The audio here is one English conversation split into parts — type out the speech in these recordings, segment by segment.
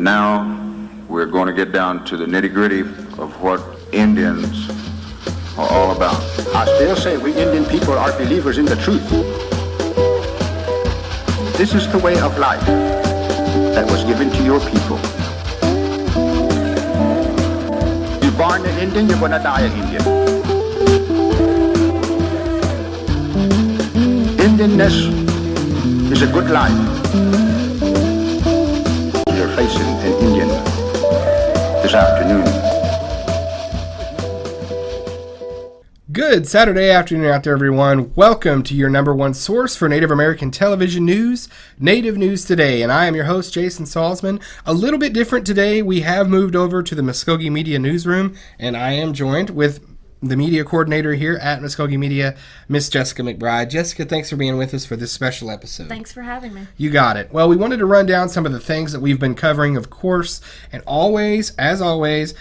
Now we're going to get down to the nitty-gritty of what Indians are all about. I still say we Indian people are believers in the truth. This is the way of life that was given to your people. You're born an Indian, you're going to die an Indian. Indianness is a good life. You're facing an Indian this afternoon. Good Saturday afternoon out there, everyone. Welcome to your number one source for Native American television news, Native News Today. And I am your host, Jason Salzman. A little bit different today. We have moved over to the Muskogee Media Newsroom, and I am joined with the media coordinator here at Muskogee Media, Miss Jessica McBride. Jessica, thanks for being with us for this special episode. Thanks for having me. You got it. Well, we wanted to run down some of the things that we've been covering, of course, and always, as always,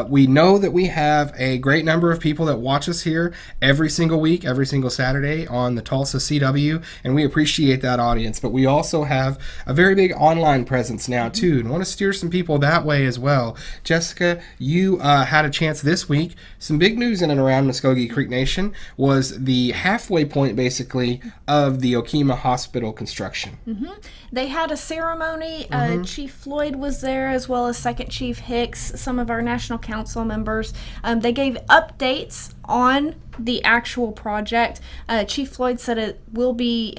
we know that we have a great number of people that watch us here every single week, every single Saturday on the Tulsa CW, and we appreciate that audience. But we also have a very big online presence now, too, and want to steer some people that way as well. Jessica, you had a chance this week. Some big news in and around Muskogee Creek Nation was the halfway point, basically, of the Okemah Hospital construction. Mm-hmm. They had a ceremony. Chief Floyd was there, as well as Second Chief Hicks, some of our National Council members. They gave updates on the actual project. Chief Floyd said it will be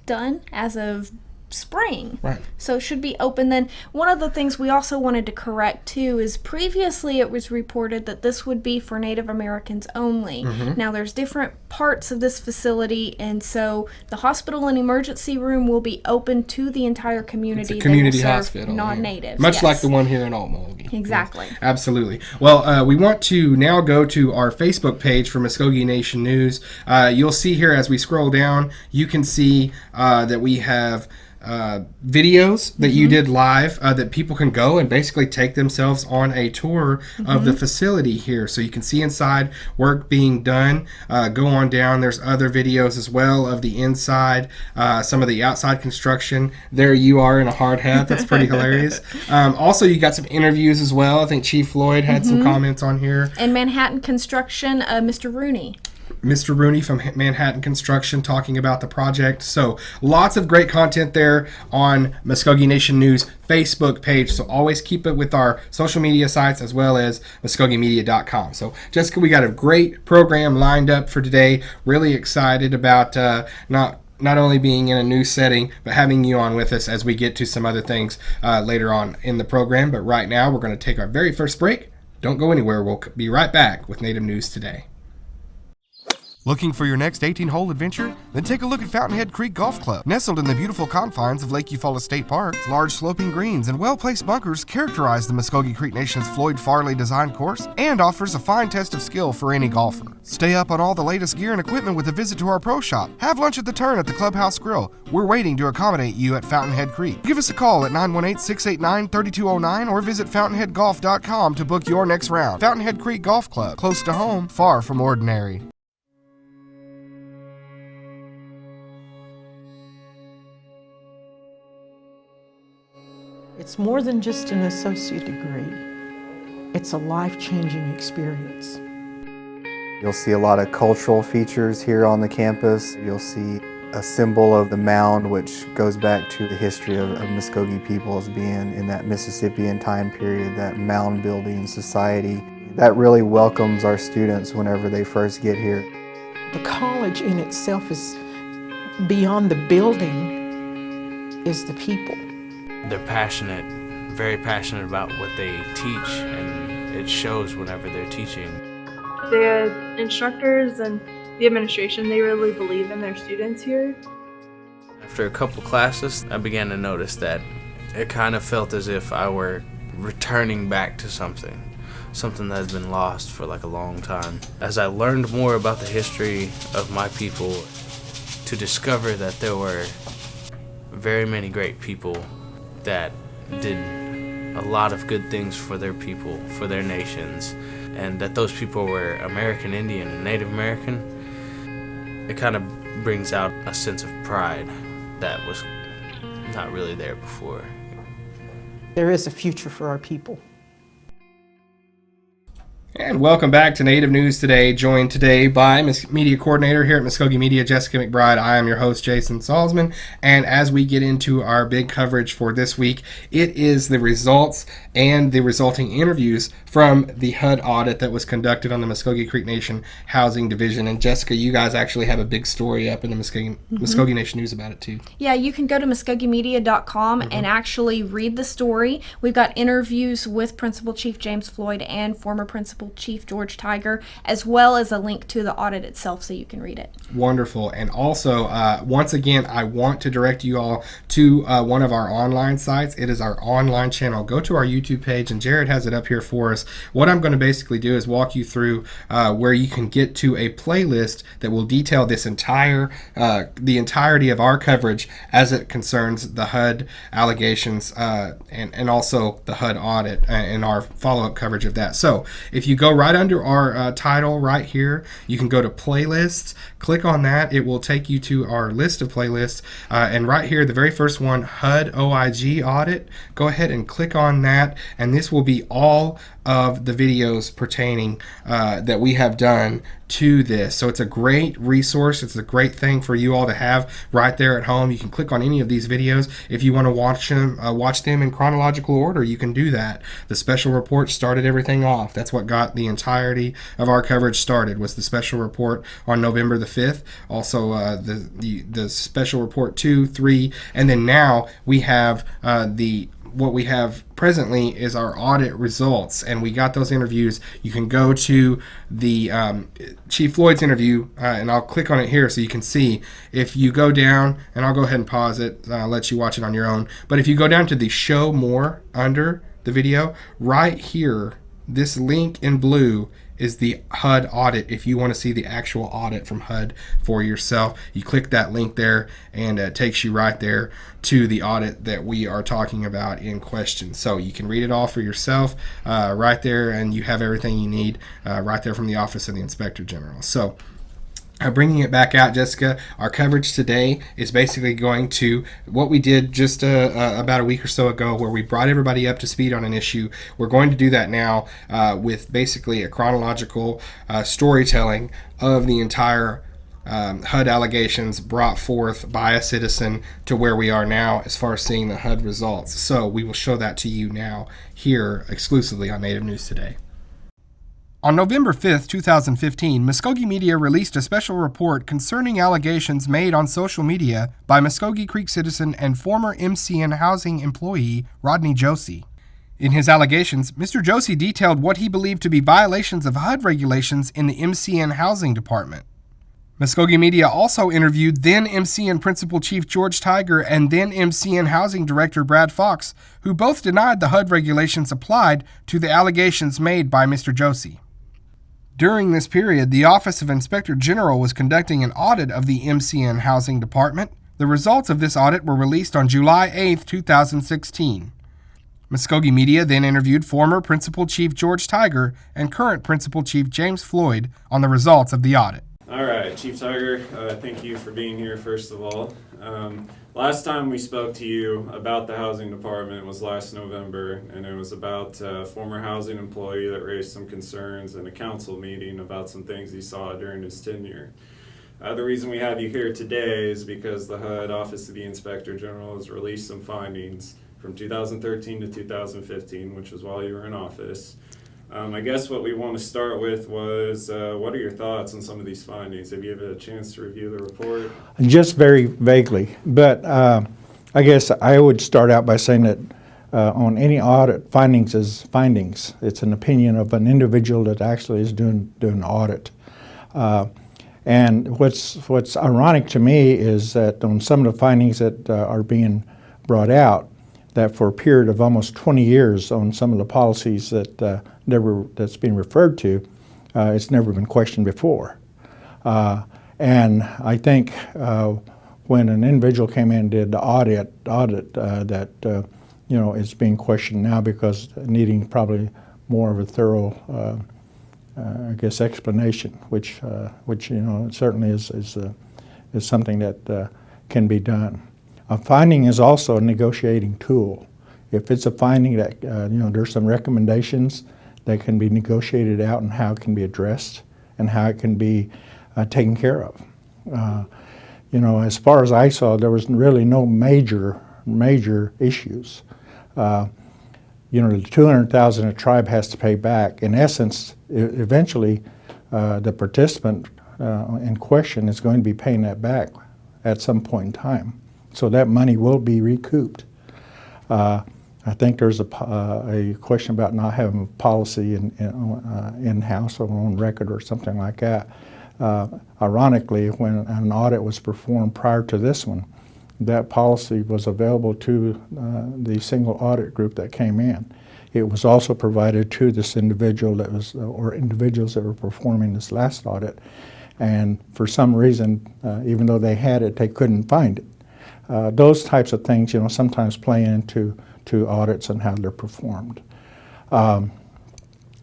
done as of spring, right? So it should be open then. One of the things we also wanted to correct too is previously it was reported that this would be for Native Americans only. Now there's different parts of this facility, and so the hospital and emergency room will be open to the entire community. It's a community they will serve hospital, non-natives, much yes. like the one here in Altamogee. Exactly. Yes, absolutely. Well, we want to now go to our Facebook page for Muskogee Nation News. You'll see here as we scroll down, you can see that we have videos that you did live that people can go and basically take themselves on a tour of the facility here, so you can see inside work being done. Go on down, there's other videos as well of the inside, some of the outside construction. There you are in a hard hat, that's pretty hilarious. Also, you got some interviews as well. I think Chief Floyd had some comments on here. And Manhattan Construction, Mr. Rooney from Manhattan Construction talking about the project. So lots of great content there on Muskogee Nation News Facebook page. So always keep it with our social media sites as well as MuskogeeMedia.com. So Jessica, we got a great program lined up for today. Really excited about not only being in a new setting, but having you on with us as we get to some other things later on in the program. But right now we're going to take our very first break. Don't go anywhere. We'll be right back with Native News Today. Looking for your next 18-hole adventure? Then take a look at Fountainhead Creek Golf Club. Nestled in the beautiful confines of Lake Eufaula State Park, large sloping greens and well-placed bunkers characterize the Muskogee Creek Nation's Floyd Farley designed course and offers a fine test of skill for any golfer. Stay up on all the latest gear and equipment with a visit to our pro shop. Have lunch at the Turn at the Clubhouse Grill. We're waiting to accommodate you at Fountainhead Creek. Give us a call at 918-689-3209 or visit fountainheadgolf.com to book your next round. Fountainhead Creek Golf Club, close to home, far from ordinary. It's more than just an associate degree. It's a life-changing experience. You'll see a lot of cultural features here on the campus. You'll see a symbol of the mound, which goes back to the history of Muskogee people as being in that Mississippian time period, that mound building society. That really welcomes our students whenever they first get here. The college in itself is beyond the building, is the people. They're passionate, very passionate about what they teach, and it shows whenever they're teaching. The instructors and the administration, they really believe in their students here. After a couple classes, I began to notice that it kind of felt as if I were returning back to something that has been lost for like a long time. As I learned more about the history of my people, to discover that there were very many great people that did a lot of good things for their people, for their nations, and that those people were American Indian and Native American, it kind of brings out a sense of pride that was not really there before. There is a future for our people. And welcome back to Native News Today, joined today by Media Coordinator here at Muskogee Media, Jessica McBride. I am your host, Jason Salzman. And as we get into our big coverage for this week, it is the results and the resulting interviews from the HUD audit that was conducted on the Muskogee Creek Nation Housing Division. And Jessica, you guys actually have a big story up in the Muskogee Nation News about it too. Yeah, you can go to MuskogeeMedia.com and actually read the story. We've got interviews with Principal Chief James Floyd and former Principal Chief George Tiger, as well as a link to the audit itself so you can read it. Wonderful. And also, once again, I want to direct you all to one of our online sites. It is our online channel. Go to our YouTube page, and Jared has it up here for us. What I'm going to basically do is walk you through where you can get to a playlist that will detail this the entirety of our coverage as it concerns the HUD allegations and also the HUD audit and our follow-up coverage of that. So if you go right under our title right here, you can go to playlists, click on that. It will take you to our list of playlists, and right here, the very first one, HUD OIG Audit. Go ahead and click on that, and this will be all of the videos pertaining that we have done to this. So it's a great resource. It's a great thing for you all to have right there at home. You can click on any of these videos. If you want to watch them in chronological order, you can do that. The special report started everything off. That's what got the entirety of our coverage started, was the special report on November the 5th. Also the special report 2, 3, and then now we have what we have presently is our audit results, and we got those interviews. You can go to the Chief Floyd's interview, and I'll click on it here so you can see. If you go down, and I'll go ahead and pause it, let you watch it on your own, but if you go down to the show more under the video, right here, this link in blue is the HUD audit. If you want to see the actual audit from HUD for yourself, you click that link there, and it takes you right there to the audit that we are talking about in question. So you can read it all for yourself right there, and you have everything you need right there from the Office of the Inspector General. So bringing it back out, Jessica, our coverage today is basically going to what we did just about a week or so ago, where we brought everybody up to speed on an issue. We're going to do that now with basically a chronological storytelling of the entire HUD allegations brought forth by a citizen to where we are now as far as seeing the HUD results. So we will show that to you now here exclusively on Native News Today. On November 5th, 2015, Muskogee Media released a special report concerning allegations made on social media by Muskogee Creek citizen and former MCN housing employee Rodney Josie. In his allegations, Mr. Josie detailed what he believed to be violations of HUD regulations in the MCN housing department. Muskogee Media also interviewed then MCN Principal Chief George Tiger and then MCN Housing Director Brad Fox, who both denied the HUD regulations applied to the allegations made by Mr. Josie. During this period, the Office of Inspector General was conducting an audit of the MCN Housing Department. The results of this audit were released on July 8, 2016. Muskogee Media then interviewed former Principal Chief George Tiger and current Principal Chief James Floyd on the results of the audit. All right, Chief Tiger, thank you for being here, first of all. Last time we spoke to you about the housing department was last November, and it was about a former housing employee that raised some concerns in a council meeting about some things he saw during his tenure. The reason we have you here today is because the HUD Office of the Inspector General has released some findings from 2013 to 2015, which was while you were in office. I guess what we want to start with was, what are your thoughts on some of these findings? Have you had a chance to review the report? Just very vaguely, but I guess I would start out by saying that on any audit, findings is findings. It's an opinion of an individual that actually is doing an audit. And what's ironic to me is that on some of the findings that are being brought out, that for a period of almost 20 years on some of the policies that's being referred to, it's never been questioned before. And I think when an individual came in and did the audit that is being questioned now because needing probably more of a thorough, explanation, which certainly is something that can be done. A finding is also a negotiating tool. if it's a finding that, there's some recommendations that can be negotiated out and how it can be addressed and how it can be taken care of. As far as I saw, there was really no major issues. The $200,000 a tribe has to pay back. In essence, eventually, the participant in question is going to be paying that back at some point in time. So that money will be recouped. I think there's a question about not having a policy in-house or on record or something like that. Ironically, when an audit was performed prior to this one, that policy was available to the single audit group that came in. It was also provided to this individual or individuals that were performing this last audit, and for some reason, even though they had it, they couldn't find it. Those types of things, sometimes play into audits and how they're performed.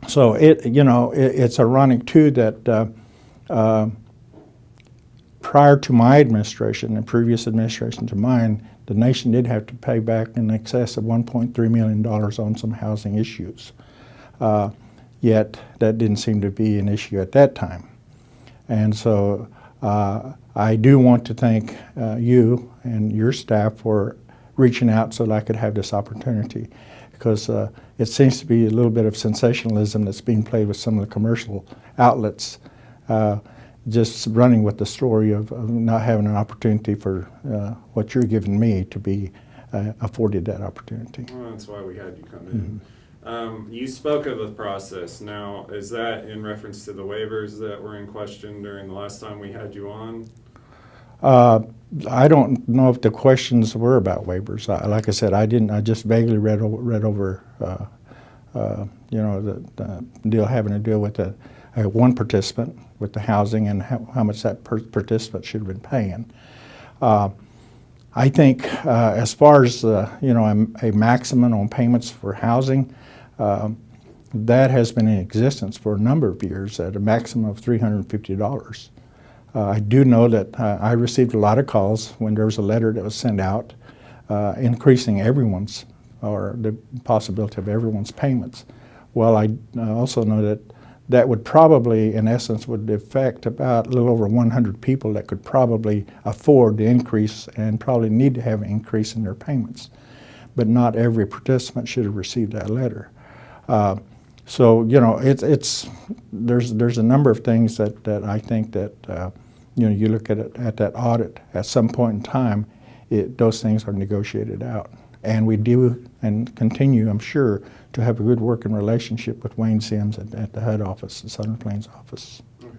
So it's ironic too that prior to my administration and previous administration to mine, the nation did have to pay back in excess of $1.3 million on some housing issues. Yet that didn't seem to be an issue at that time. And so I do want to thank you and your staff for reaching out so that I could have this opportunity, because it seems to be a little bit of sensationalism that's being played with some of the commercial outlets, just running with the story of not having an opportunity for what you're giving me to be afforded that opportunity. Well, that's why we had you come in. You spoke of the process. Now, is that in reference to the waivers that were in question during the last time we had you on? I don't know if the questions were about waivers. Like I said, I didn't. I just vaguely read over the deal having to deal with one participant with the housing and how much that participant should have been paying. I think as far as a maximum on payments for housing, that has been in existence for a number of years at a maximum of $350. I do know that I received a lot of calls when there was a letter that was sent out increasing everyone's, or the possibility of everyone's payments. Well, I also know that that would probably, in essence, would affect about a little over 100 people that could probably afford the increase and probably need to have an increase in their payments. But not every participant should have received that letter. So there's a number of things that I think that you look at it at that audit at some point in time, those things are negotiated out, and we do and continue, I'm sure, to have a good working relationship with Wayne Sims at the HUD office, the Southern Plains office. Okay.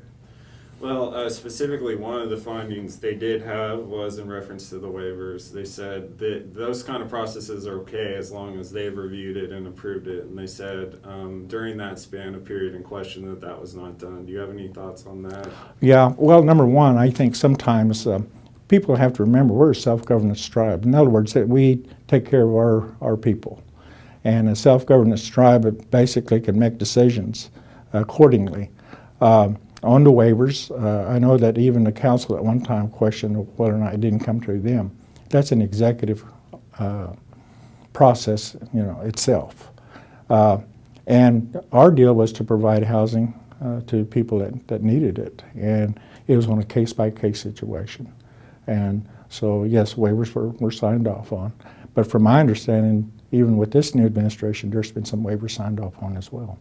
Well, specifically, one of the findings they did have was in reference to the waivers. They said that those kind of processes are okay as long as they've reviewed it and approved it. And they said during that span of period in question that was not done. Do you have any thoughts on that? Yeah, well, number one, I think sometimes people have to remember we're a self-governance tribe. In other words, that we take care of our people. And a self-governance tribe basically can make decisions accordingly. On the waivers, I know that even the council at one time questioned whether or not it didn't come to them. That's an executive process, itself. And our deal was to provide housing to people that needed it, and it was on a case-by-case situation. And so, yes, waivers were signed off on. But from my understanding, even with this new administration, there's been some waivers signed off on as well.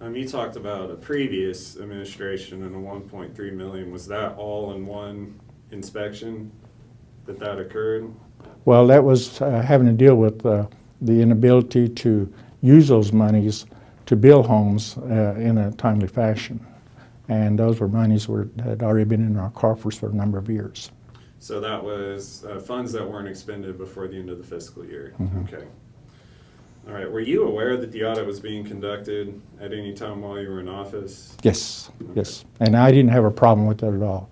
You talked about a previous administration and a $1.3 million. Was that all in one inspection that occurred? Well, that was having to deal with the inability to use those monies to build homes in a timely fashion. And those were monies had already been in our coffers for a number of years. So that was funds that weren't expended before the end of the fiscal year. Mm-hmm. Okay. All right. Were you aware that the audit was being conducted at any time while you were in office? Yes. Okay. Yes. And I didn't have a problem with that at all.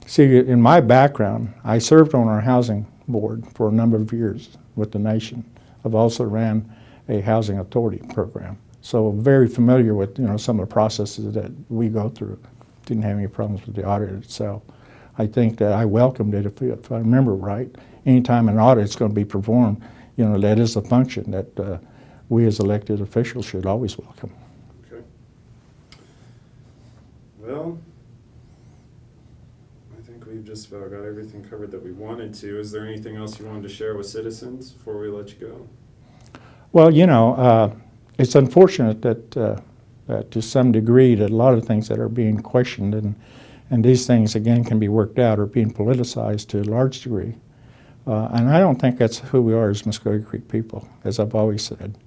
See, in my background, I served on our housing board for a number of years with the nation. I've also ran a housing authority program. So very familiar with some of the processes that we go through. Didn't have any problems with the audit itself. I think that I welcomed it. If I remember right, anytime an audit is going to be performed, that is a function that we as elected officials should always welcome. Okay. Well, I think we've just about got everything covered that we wanted to. Is there anything else you wanted to share with citizens before we let you go? Well, it's unfortunate that to some degree that a lot of things that are being questioned and these things again can be worked out are being politicized to a large degree. And I don't think that's who we are as Muskogee Creek people, as I've always said.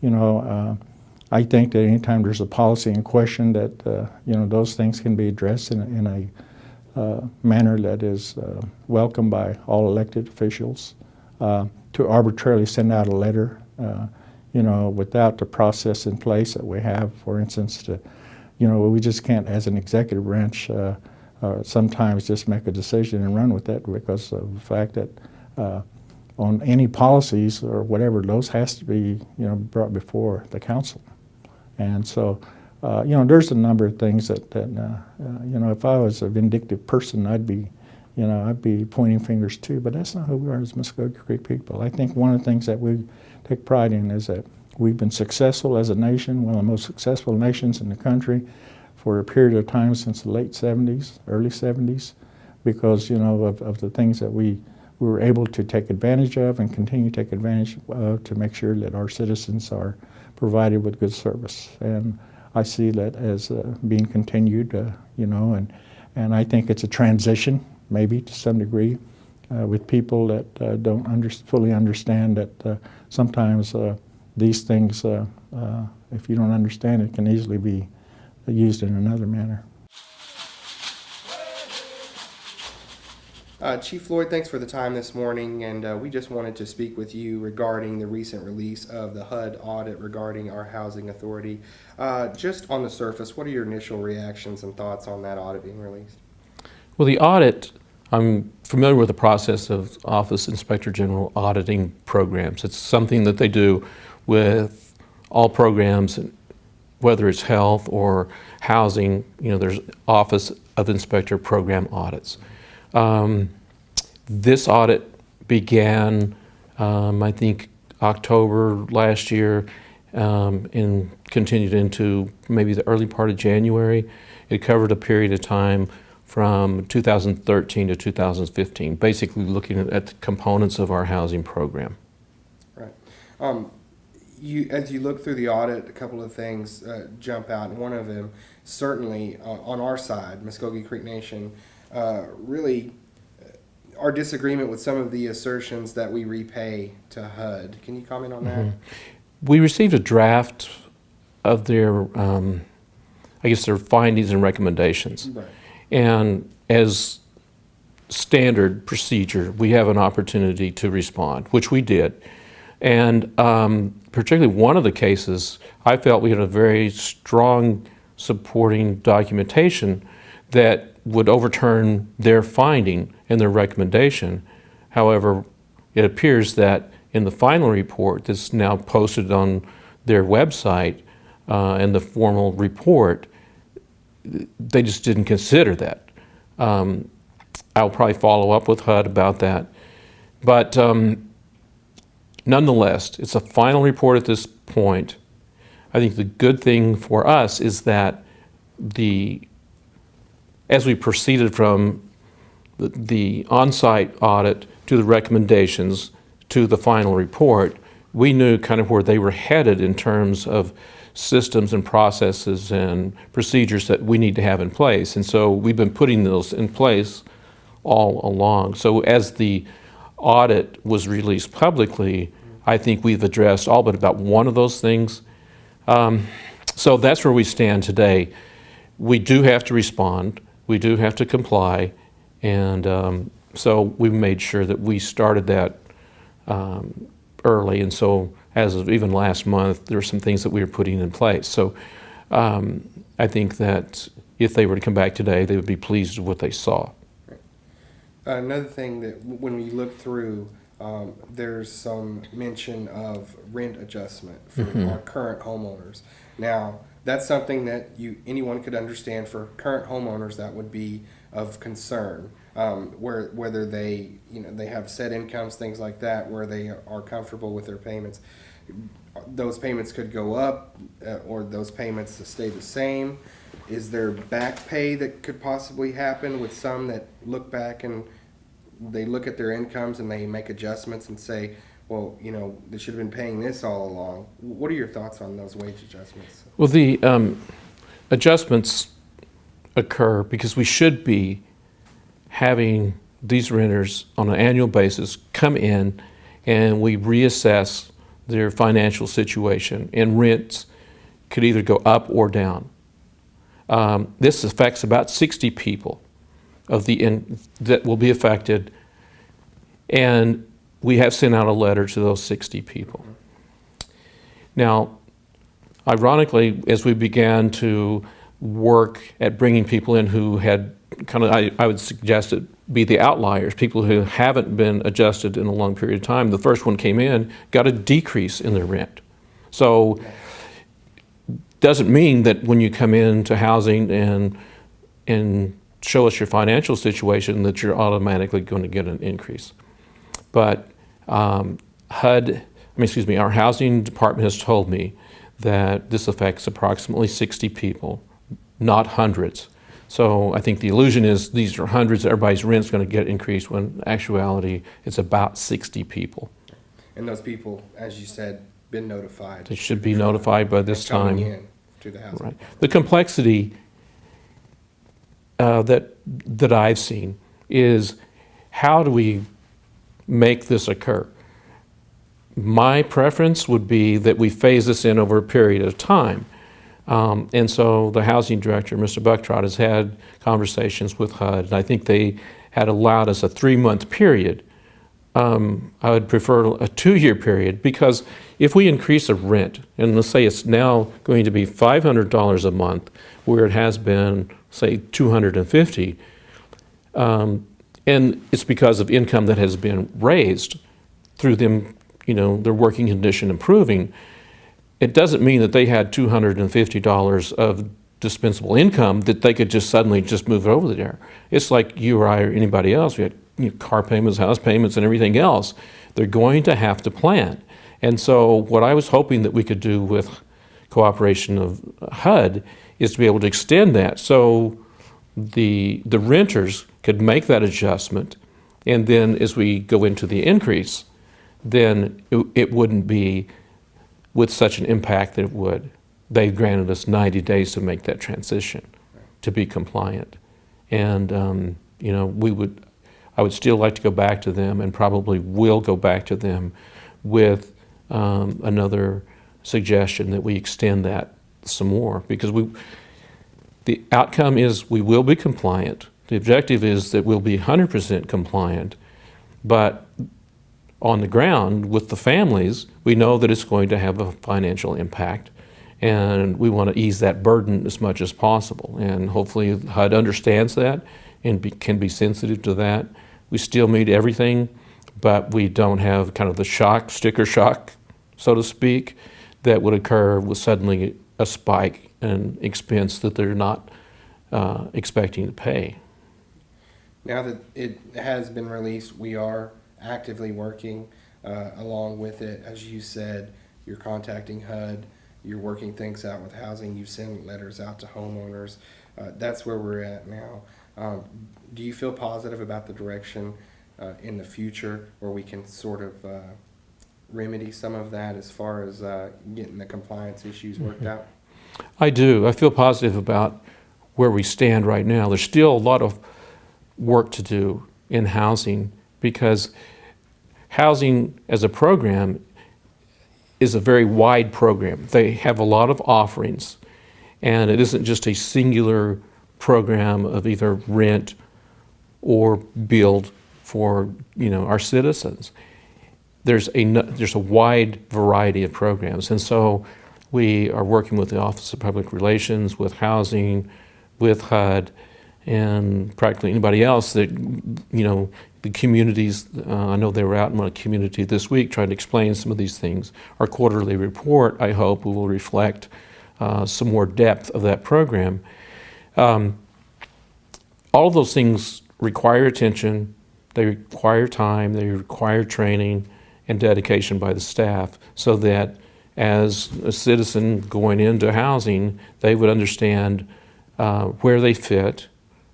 I think that anytime there's a policy in question that those things can be addressed in a manner that is welcomed by all elected officials. To arbitrarily send out a letter without the process in place that we have, for instance, we just can't, as an executive branch, sometimes just make a decision and run with that because of the fact that on any policies or whatever, those has to be, brought before the council. And so, there's a number of things that if I was a vindictive person, I'd be pointing fingers too, but that's not who we are as Muskogee Creek people. I think one of the things that we take pride in is that we've been successful as a nation, one of the most successful nations in the country for a period of time since the late 70s, early 70s, because, of the things that we were able to take advantage of and continue to take advantage of to make sure that our citizens are provided with good service. And I see that as being continued, and I think it's a transition, maybe to some degree, with people that don't fully understand that sometimes these things, if you don't understand it, can easily be used in another manner. Chief Floyd, thanks for the time this morning, and we just wanted to speak with you regarding the recent release of the HUD audit regarding our housing authority. Just on the surface, what are your initial reactions and thoughts on that audit being released? Well, the audit, I'm familiar with the process of Office Inspector General auditing programs. It's something that they do with all programs, whether it's health or housing. There's Office of Inspector program audits. This audit began, I think, October last year and continued into maybe the early part of January. It covered a period of time from 2013 to 2015, basically looking at the components of our housing program. Right. As you look through the audit, a couple of things jump out, and one of them, certainly on our side, Muskogee Creek Nation, really our disagreement with some of the assertions that we repay to HUD. Can you comment on that? We received a draft of their, their findings and recommendations. Right. And as standard procedure, we have an opportunity to respond, which we did. And particularly one of the cases, I felt we had a very strong supporting documentation that would overturn their finding and their recommendation. However, it appears that in the final report that's now posted on their website and the formal report, they just didn't consider that. I'll probably follow up with HUD about that. But nonetheless, it's a final report at this point. I think the good thing for us is that as we proceeded from the on-site audit to the recommendations to the final report, we knew kind of where they were headed in terms of systems and processes and procedures that we need to have in place. And so we've been putting those in place all along. So as the audit was released publicly, I think we've addressed all but about one of those things. So that's where we stand today. We do have to respond. We do have to comply. And so we made sure that we started that early. And so as of even last month, there were some things that we were putting in place. So I think that if they were to come back today, they would be pleased with what they saw. Another thing that when we look through, there's some mention of rent adjustment for our current homeowners. Now, that's something that anyone could understand. For current homeowners, that would be of concern, whether they, they have set incomes, things like that, where they are comfortable with their payments. Those payments could go up, or those payments to stay the same. Is there back pay that could possibly happen with some that look back and they look at their incomes and they make adjustments and say, well, they should have been paying this all along? What are your thoughts on those wage adjustments? Well, the adjustments occur because we should be having these renters on an annual basis come in and we reassess their financial situation, and rents could either go up or down. This affects about 60 people that will be affected, and we have sent out a letter to those 60 people. Now, ironically, as we began to work at bringing people in who had I would suggest it be the outliers, people who haven't been adjusted in a long period of time. The first one came in, got a decrease in their rent. So doesn't mean that when you come into housing and show us your financial situation that you're automatically going to get an increase. But our housing department has told me that this affects approximately 60 people, not hundreds. So I think the illusion is these are hundreds, everybody's rent's going to get increased, when in actuality it's about 60 people. And those people, as you said, been notified. They should be notified by this time. Coming in to the housing. Right. The complexity that I've seen is, how do we make this occur? My preference would be that we phase this in over a period of time. And so the housing director, Mr. Bucktrot, has had conversations with HUD, and I think they had allowed us a 3-month period. I would prefer a 2-year period, because if we increase a rent, and let's say it's now going to be $500 a month, where it has been, say, $250, and it's because of income that has been raised through them, their working condition improving, it doesn't mean that they had $250 of dispensable income that they could just suddenly just move over there. It's like you or I or anybody else. We had car payments, house payments, and everything else. They're going to have to plan. And so what I was hoping that we could do with cooperation of HUD is to be able to extend that, so the renters could make that adjustment, and then as we go into the increase, then it wouldn't be with such an impact that it would. They granted us 90 days to make that transition, to be compliant. And I would still like to go back to them, and probably will go back to them with another suggestion that we extend that some more, because the outcome is we will be compliant. The objective is that we'll be 100% compliant, but on the ground with the families, we know that it's going to have a financial impact, and we want to ease that burden as much as possible. And hopefully HUD understands that and can be sensitive to that. We still meet everything, but we don't have kind of the sticker shock, so to speak, that would occur with suddenly a spike in expense that they're not expecting to pay. Now that it has been released, we are actively working along with it. As you said, you're contacting HUD, you're working things out with housing, you send letters out to homeowners. That's where we're at now. Do you feel positive about the direction in the future, where we can sort of remedy some of that as far as getting the compliance issues worked out? I do. I feel positive about where we stand right now. There's still a lot of work to do in housing, because housing as a program is a very wide program. They have a lot of offerings, and it isn't just a singular program of either rent or build for our citizens. There's a wide variety of programs, and so we are working with the Office of Public Relations, with housing, with HUD, and practically anybody else that, the communities. I know they were out in a community this week trying to explain some of these things. Our quarterly report, I hope, will reflect some more depth of that program. all of those things require attention, they require time, they require training and dedication by the staff, so that as a citizen going into housing, they would understand where they fit,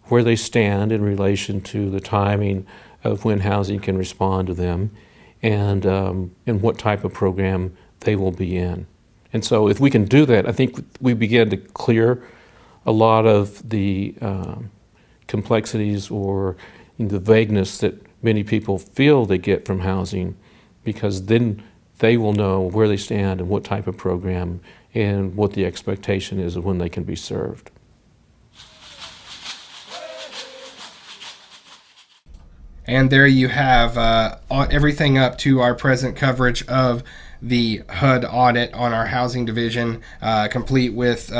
where they stand in relation to the timing of when housing can respond to them, and what type of program they will be in. And so if we can do that, I think we begin to clear a lot of the complexities or the vagueness that many people feel they get from housing, because then they will know where they stand and what type of program and what the expectation is of when they can be served. And there you have everything up to our present coverage of the HUD audit on our housing division, complete with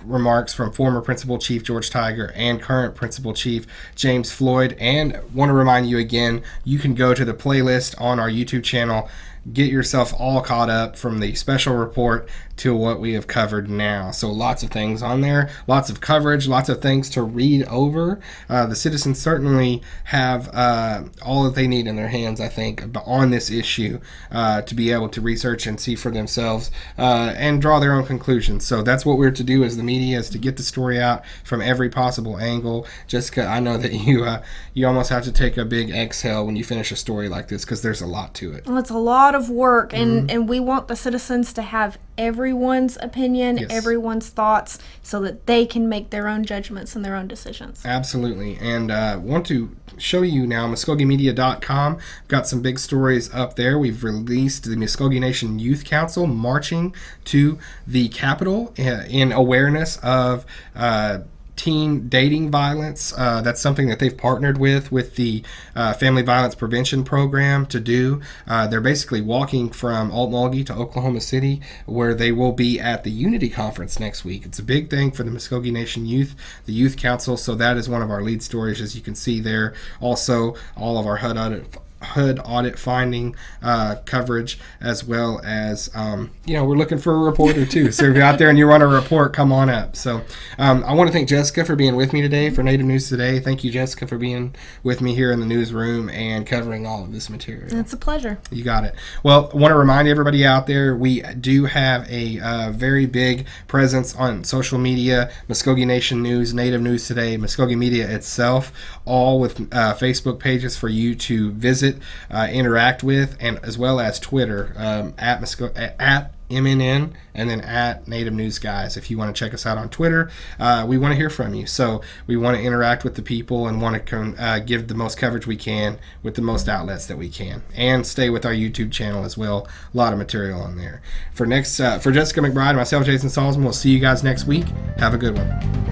remarks from former Principal Chief George Tiger and current Principal Chief James Floyd. And want to remind you again, you can go to the playlist on our YouTube channel, get yourself all caught up from the special report to what we have covered now. So lots of things on there, lots of coverage, lots of things to read over. The citizens certainly have all that they need in their hands, I think, on this issue to be able to research and see for themselves and draw their own conclusions. So that's what we're to do as the media, is to get the story out from every possible angle. Jessica, I know that you almost have to take a big exhale when you finish a story like this, because there's a lot to it. Well, it's a lot of work, and we want the citizens to have everyone's opinion, Yes. everyone's thoughts, so that they can make their own judgments and their own decisions. Absolutely. And want to show you now MuskogeeMedia.com. Got some big stories up there. We've released the Muskogee Nation Youth Council marching to the Capitol in awareness of teen dating violence. That's something that they've partnered with the Family Violence Prevention Program to do. They're basically walking from Altmalgi to Oklahoma City, where they will be at the Unity Conference next week. It's a big thing for the Muskogee Nation Youth, the Youth Council, so that is one of our lead stories, as you can see there. Also, all of our HUD audit finding coverage, as well as we're looking for a reporter too, so if you're out there and you want a report, come on up. So I want to thank Jessica for being with me today for Native News Today. Thank you, Jessica, for being with me here in the newsroom and covering all of this material. It's a pleasure. You got it. Well, I want to remind everybody out there, we do have a very big presence on social media: Muskogee Nation News, Native News Today, Muskogee Media itself, all with Facebook pages for you to visit, interact with, and as well as Twitter at MNN and then at Native News Guys. If you want to check us out on Twitter, we want to hear from you. So we want to interact with the people and want to give the most coverage we can with the most outlets that we can, and stay with our YouTube channel as well. A lot of material on there. For Jessica McBride, myself, Jason Salzman, we'll see you guys next week. Have a good one.